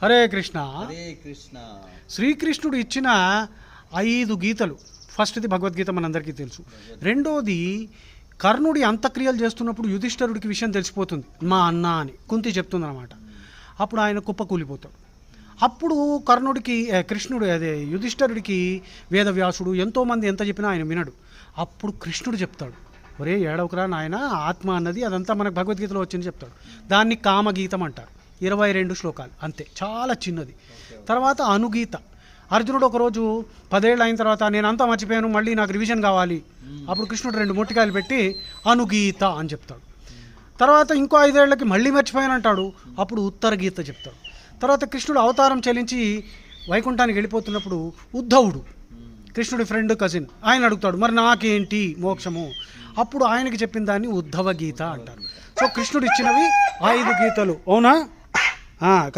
హరే కృష్ణ. హరే కృష్ణ. శ్రీకృష్ణుడు ఇచ్చిన 5 గీతలు. ఫస్ట్ది భగవద్గీత మనందరికీ తెలుసు. రెండోది కర్ణుడి అంత్యక్రియలు చేస్తున్నప్పుడు యుధిష్ఠరుడికి విషయం తెలిసిపోతుంది, మా అన్న అని కుంతి చెప్తుంది అనమాట. అప్పుడు ఆయన కుప్పకూలిపోతాడు. అప్పుడు కృష్ణుడు యుధిష్ఠరుడికి వేదవ్యాసుడు ఎంతోమంది ఎంత చెప్పినా ఆయన వినడు. అప్పుడు కృష్ణుడు చెప్తాడు, ఒరే ఏడవకురా నాయన, ఆత్మ అన్నది అదంతా మనకు భగవద్గీతలో వచ్చింది చెప్తాడు. దాన్ని కామగీతం అంటారు. 22 శ్లోకాలు అంతే, చాలా చిన్నది. తర్వాత అనుగీత. అర్జునుడు ఒకరోజు 10 ఏళ్ళు అయిన తర్వాత నేను అంతా మర్చిపోయాను, మళ్ళీ నాకు రివిజన్ కావాలి. అప్పుడు కృష్ణుడు 2 మొట్టికాయలు పెట్టి అనుగీత అని చెప్తాడు. తర్వాత ఇంకో 5 ఏళ్ళకి మళ్ళీ మర్చిపోయాను అంటాడు. అప్పుడు ఉత్తర గీత చెప్తాడు. తర్వాత కృష్ణుడు అవతారం చెల్లించి వైకుంఠానికి వెళ్ళిపోతున్నప్పుడు ఉద్ధవుడు, కృష్ణుడి ఫ్రెండ్ కజిన్, ఆయన అడుగుతాడు, మరి నాకేంటి మోక్షము? అప్పుడు ఆయనకి చెప్పిన దాన్ని ఉద్ధవ గీత అంటారు. సో కృష్ణుడు ఇచ్చినవి 5 గీతలు. అవునా? కరెక్ట్.